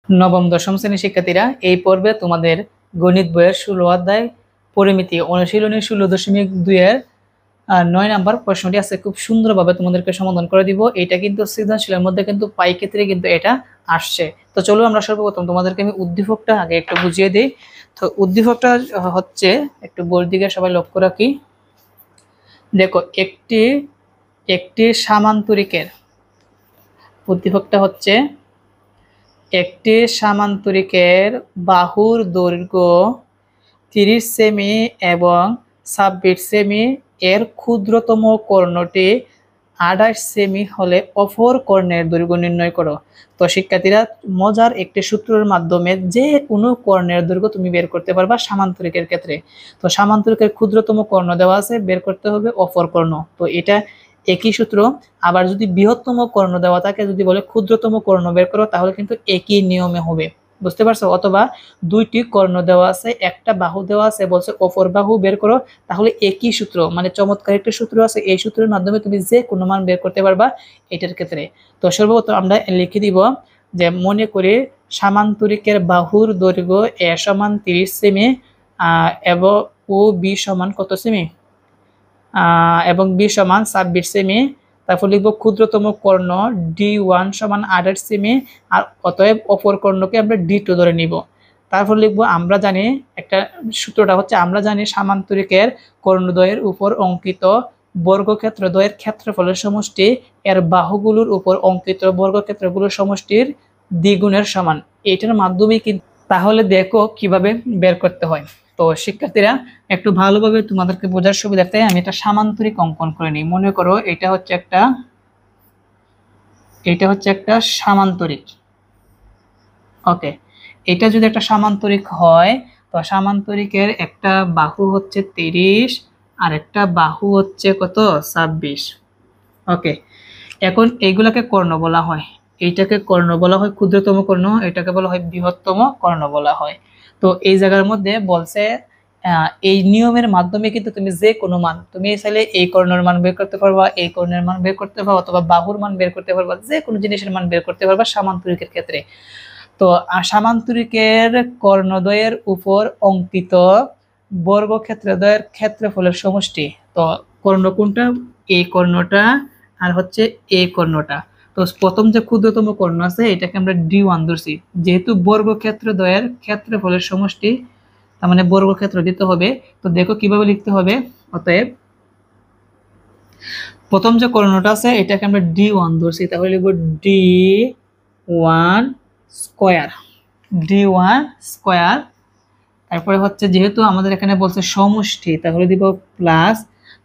নবম দশম শ্রেণীর শিক্ষার্থীরা, এই পর্বে তোমাদের গণিত বইয়ের 16 অধ্যায় পরিমিতি অনুশীলনী 16.2 এর 9 নাম্বার প্রশ্নটি আছে। খুব সুন্দরভাবে তোমাদেরকে সমাধান করে দিব। এটা কিন্তু সৃজনশীলের মধ্যে কিন্তু পাই ক্ষেত্রে কিন্তু এটা আসছে। তো চলো আমরা সর্বপ্রথম তোমাদেরকে আমি উদ্দীপকটা আগে একটু বুঝিয়ে দিই। তো উদ্দীপকটা হচ্ছে, একটু বোর্ড দিকে সবাই লক্ষ্য রাখি। দেখো, একটি একটি সামান্তরিকের উদ্দীপকটা হচ্ছে, একটি সামান্তরিকের বাহুর দৈর্ঘ্য 30 সেমি এবং 26 সেমি, এর ক্ষুদ্রতম কর্ণটি 28 সেমি হলে অপর কর্ণের দৈর্ঘ্য নির্ণয় করো। তো শিক্ষার্থীরা, মজার একটি সূত্রের মাধ্যমে যে কোনো কর্ণের দৈর্ঘ্য তুমি বের করতে পারবা সামান্তরিকের ক্ষেত্রে। তো সামান্তরিকের ক্ষুদ্রতম কর্ণ দেওয়া আছে, বের করতে হবে অপর কর্ণ। তো এটা একই সূত্র। আবার যদি বৃহত্তম কর্ণ দেওয়া থাকে, যদি বলে ক্ষুদ্রতম কর্ণ বের করো, তাহলে কিন্তু একই নিয়মে হবে। বুঝতে পারছো? অথবা দুইটি কর্ণ দেওয়া আছে, একটা বাহু দেওয়া আছে, বলছে অপর বাহু বের করো, তাহলে একই সূত্র, মানে চমৎকার একটা সূত্র আছে। এই সূত্রের মাধ্যমে তুমি যে কোনো মান বের করতে পারবা এটার ক্ষেত্রে। তো সর্বপ্রথম আমরা লিখে দিব যে, মনে করি সামান্তরিকের বাহুর দৈর্ঘ্য এ সমান 30 সেমি এবং ও বি সমান কত সেমি, এবং বি সমান 26 সেমি। তারপর লিখবো ক্ষুদ্রতম কর্ণ D1 সমান 28 সেমি, আর অতএব অপর কর্ণকে আমরা D2 ধরে নিব। তারপর লিখবো, আমরা জানি একটা সূত্রটা হচ্ছে, আমরা জানি সামান্তরিকের কর্ণদ্বয়ের উপর অঙ্কিত বর্গক্ষেত্রদ্বয়ের ক্ষেত্রফলের সমষ্টি এর বাহুগুলোর উপর অঙ্কিত বর্গক্ষেত্রগুলোর সমষ্টির দ্বিগুণের সমান। এটার মাধ্যমে কিন্তু, তাহলে দেখো কিভাবে বের করতে হয়। তো শিক্ষার্থীরা, একটু ভালোভাবে তোমাদেরকে বোঝার সুবিধার্থে আমি একটা সামান্তরিক অঙ্কন করে নিই। মনে করো এটা হচ্ছে একটা সামান্তরিক। ওকে, এটা যদি একটা সামান্তরিক হয়, তো সামান্তরিকের একটা বাহু হচ্ছে 30 আর একটা বাহু হচ্ছে কত, 26। ওকে, এখন এইগুলাকে কর্ণ বলা হয়। এইটাকে কর্ণ বলা হয় ক্ষুদ্রতম কর্ণ, এটাকে বলা হয় বৃহত্তম কর্ণ বলা হয়। তো এই জায়গার মধ্যে বলছে, এই নিয়মের মাধ্যমে কিন্তু তুমি যে কোনো মান, তুমি চাইলে এই কর্ণের মান বের করতে পারবা, এই কর্ণের মান বের করতে পারবা, অথবা বাহুর মান বের করতে পারবা, যে কোনো জিনিসের মান বের করতে পারবা সামান্তরিকের ক্ষেত্রে। তো সামান্তরিকের কর্ণদ্বয়ের উপর অঙ্কিত বর্গক্ষেত্রদ্বয়ের ক্ষেত্রফলের সমষ্টি। তো কর্ণ কোনটা, এই কর্ণটা আর হচ্ছে এই কর্ণটা। তো প্রথম যে ক্ষুদ্রতম কর্ণ আছে এটাকে আমরা D1 ধরছি, যেহেতু বর্গক্ষেত্রদ্বয়ের ক্ষেত্রফলের সমষ্টি, তার মানে বর্গক্ষেত্র দিতে হবে। তো দেখো কিভাবে লিখতে হবে। অতএব প্রথম যে কর্ণটা আছে এটাকে আমরা D1 ধরছি, তাহলে লিখবো D1 স্কয়ার, D1 স্কয়ার। তারপরে হচ্ছে, যেহেতু আমাদের এখানে বলছে সমষ্টি, তাহলে দিব প্লাস,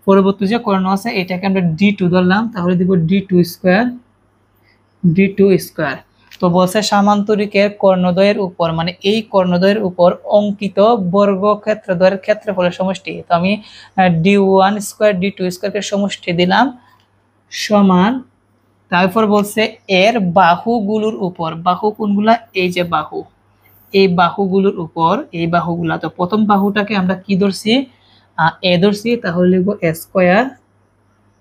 পরবর্তী যে কর্ণ আছে এটাকে আমরা D2 ধরলাম, তাহলে দিব D2 স্কয়ার, D2 স্কয়ার। তো বলছে সামান্তরিকের কর্ণদ্বয়ের উপর, মানে এই কর্ণদ্বয়ের উপর অঙ্কিত বর্গক্ষেত্রদ্বয়ের ক্ষেত্রফলের সমষ্টি। তো আমি D1 স্কয়ার D2 স্কয়ারকে সমষ্টি দিলাম সমান, তারপর বলছে এর বাহুগুলোর উপর, বাহু কোনগুলা, এই যে বাহু, এই বাহুগুলোর উপর, এই বাহুগুলা। তো প্রথম বাহুটাকে আমরা কি ধরছি, এ ধরছি, তাহলে লিখবো এ স্কয়ার।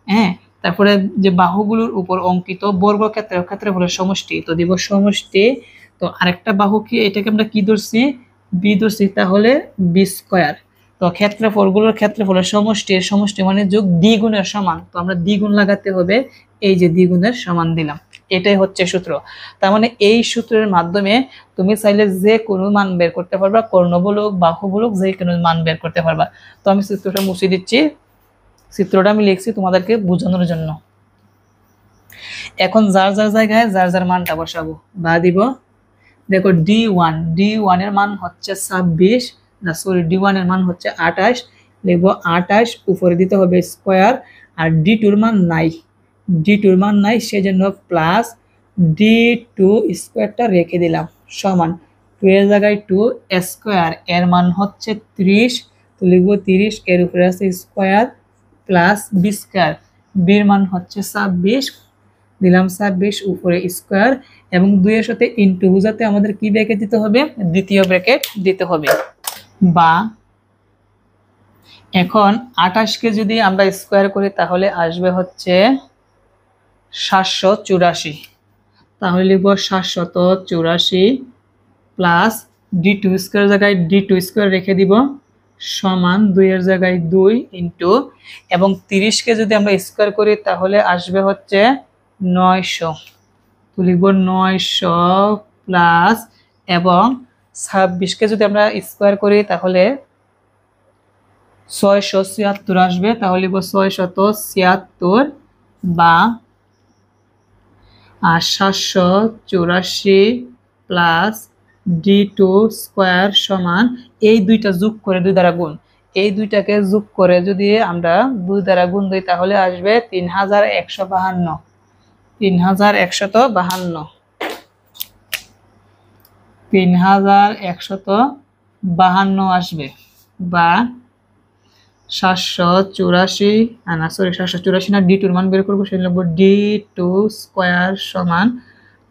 হ্যাঁ, তারপরে যে বাহুগুলোর উপর অঙ্কিত বর্গক্ষেত্রের ক্ষেত্রফলের সমষ্টি, তো দিব সমষ্টি। তো আরেকটা বাহু কি, এটাকে আমরা কি ধরছি, বি ধরছি, তাহলে বি স্কয়ার। তো ক্ষেত্রফলগুলোর ক্ষেত্রফলের সমষ্টি মানে যোগ দ্বিগুণের সমান, তো আমরা দ্বিগুণ লাগাতে হবে, এই যে দ্বিগুণের সমান দিলাম। এটাই হচ্ছে সূত্র। তার মানে এই সূত্রের মাধ্যমে তুমি চাইলে যে কোনো মান বের করতে পারবা, কর্ণ বলুক বাহু বলুক, যে কোনো মান বের করতে পারবা। তো আমি সূত্রটা মুছে দিচ্ছি, চিত্রটা আমি লিখছি তোমাদেরকে বোঝানোর জন্য। এখন যার যার জায়গায় যার যার মানটা বসাবো বা দিব। দেখো D1 এর মান হচ্ছে 26, না সরি, D1 এর মান হচ্ছে 28, লিখবো 28, উপরে দিতে হবে স্কয়ার। আর D2 এর মান নাই, D2 এর মান নাই, সেজন্য প্লাস D2 স্কয়ারটা রেখে দিলাম সমান 2 এর জায়গায় 2 স্কয়ার, এর মান হচ্ছে 30, তো লিখবো 30, এর উপরে আছে স্কয়ার প্লাস বি স্কয়ার, বির মান হচ্ছে 26, দিলাম 26, উপরে স্কয়ার, এবং 2 এর সাথে ইনটু বোঝাতে আমাদের কি ব্র্যাকেট দিতে হবে, দ্বিতীয় ব্র্যাকেট দিতে হবে। বা এখন 28 কে যদি আমরা স্কয়ার করি তাহলে আসবে হচ্ছে 784, তাহলে লিখব 784 প্লাস d2 স্কয়ার জায়গায় d2 স্কয়ার রেখে দিব সমান 2 এর জায়গায় 2 ইনটু এবং 30 কে যদি আমরা স্কয়ার করি তাহলে আসবে হচ্ছে 900। তো লিখব 900 প্লাস এবং 26 কে যদি আমরা স্কয়ার করি তাহলে 676 আসবে, তাহলে লিখব 676 বা 784 প্লাস d2 স্কয়ার সমান এই দুইটা যোগ করে 2 দ্বারা গুণ, এই দুইটাকে যোগ করে যদি আমরা 2 দ্বারা গুণ দিই তাহলে আসবে 3152 3152 3152 আসবে বা 784 না সরি 784 না d2 এর মান বের করব, সেটা লিখব d2 স্কয়ার সমান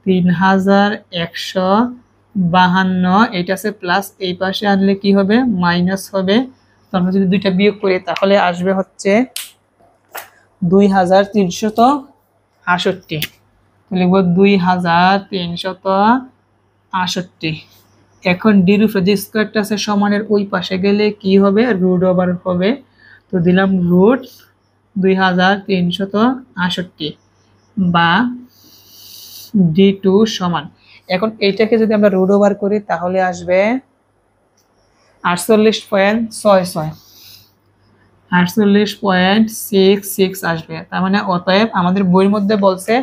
3152, এটা আছে প্লাস, এই পাশে আনলে কি হবে মাইনাস হবে। তো আমরা যদি দুইটা বিয়োগ করি তাহলে আসবে হচ্ছে 2368, তো লিখব 2368। এখন ডির উপরে যে স্কয়ারটা আছে সমানের ওই পাশে গেলে কি হবে রুট ওভার হবে, তো দিলাম রুট 2368 বা d2 সমান, এখন এইটাকে যদি আমরা রুট ওভার করি তাহলে আসবে 48.66 আসবে। তার মানে অতএব আমাদের বইয়ের মধ্যে বলছে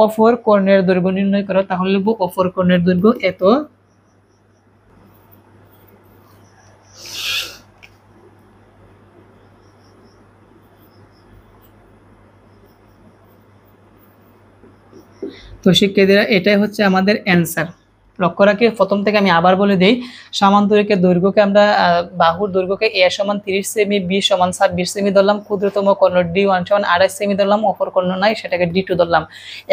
অপর কর্ণের দৈর্ঘ্য নির্ণয় করো, তাহলে লিখব অপর কর্ণের দৈর্ঘ্য এত। তো শিক্ষার্থীরা এটাই হচ্ছে আমাদের অ্যান্সার। লক্ষ্য রাখি প্রথম থেকে আমি আবার বলে দিই, সামান্তরিকের দৈর্ঘ্যকে আমরা বাহুর দৈর্ঘ্যকে a সমান 30 সেমি, b সমান 26 সেমি ধরলাম, ক্ষুদ্রতম কর্ণ d1 সমান 28 সেমি ধরলাম, অপর কর্ণ নাই সেটাকে d2 ধরলাম।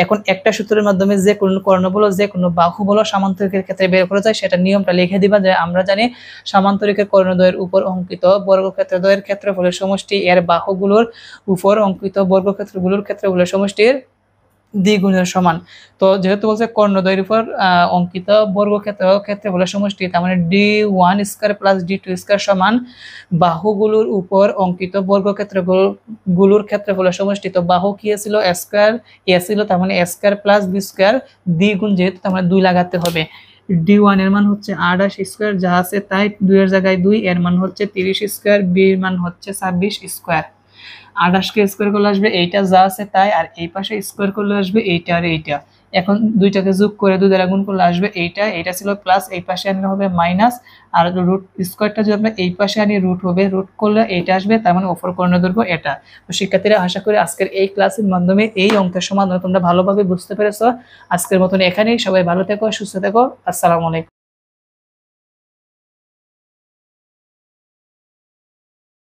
এখন একটা সূত্রের মাধ্যমে যে কোনো কর্ণ বলো যে কোনো বাহু বলো সামান্তরিকের ক্ষেত্রে বের করা যায়, সেটা নিয়মটা লিখে দিবা যে আমরা জানি সামান্তরিকের কর্ণদ্বয়ের উপর অঙ্কিত বর্গক্ষেত্রদ্বয়ের ক্ষেত্রফলের সমষ্টি এর বাহুগুলোর উপর অঙ্কিত বর্গক্ষেত্রগুলোর ক্ষেত্রফলের সমষ্টির দ্বিগুণের সমান। তো যেহেতু বলছে কর্ণদ্বয়ের উপর অঙ্কিত ক্ষেত্রফলের সমষ্টি, তার মানে d1 square plus d2 square সমান বাহুগুলোর উপর অঙ্কিত বর্গক্ষেত্রগুলোর ক্ষেত্রফলের সমষ্টি। তো বাহু কি ছিল স্কয়ার, এ ছিল, তার মানে স্কয়ার প্লাস বি স্কয়ার দ্বিগুণ, যেহেতু তার মানে 2 লাগাতে হবে। d1 এর মান হচ্ছে 28 স্কয়ার, যা আছে তাই 2 এর জায়গায় 2, এর মান হচ্ছে 30 স্কয়ার, b এর মান হচ্ছে 26 স্কয়ার। 28 কে স্কয়ার করলে আসবে এইটা যা আছে তাই, আর এই পাশে স্কয়ার করলে আসবে এইটা আর এইটা। এখন দুইটাকে যোগ করে 2 দ্বারা গুণ করলে আসবে এইটা, এটা ছিল প্লাস, এই পাশে আনলে হবে মাইনাস, আর রুট স্কয়ারটা যদি আমরা এই পাশে আনি রুট হবে, রুট করলে এইটা আসবে, তার মানে অপর কর্ণ দৈর্ঘ্য এটা। তো শিক্ষার্থীরা আশা করি আজকের এই ক্লাসের মাধ্যমে এই অঙ্কের সমাধান তোমরা ভালোভাবে বুঝতে পেরেছো। আজকের মতন এখানেই, সবাই ভালো থেকো, সুস্থ থেকো, আসসালামু আলাইকুম।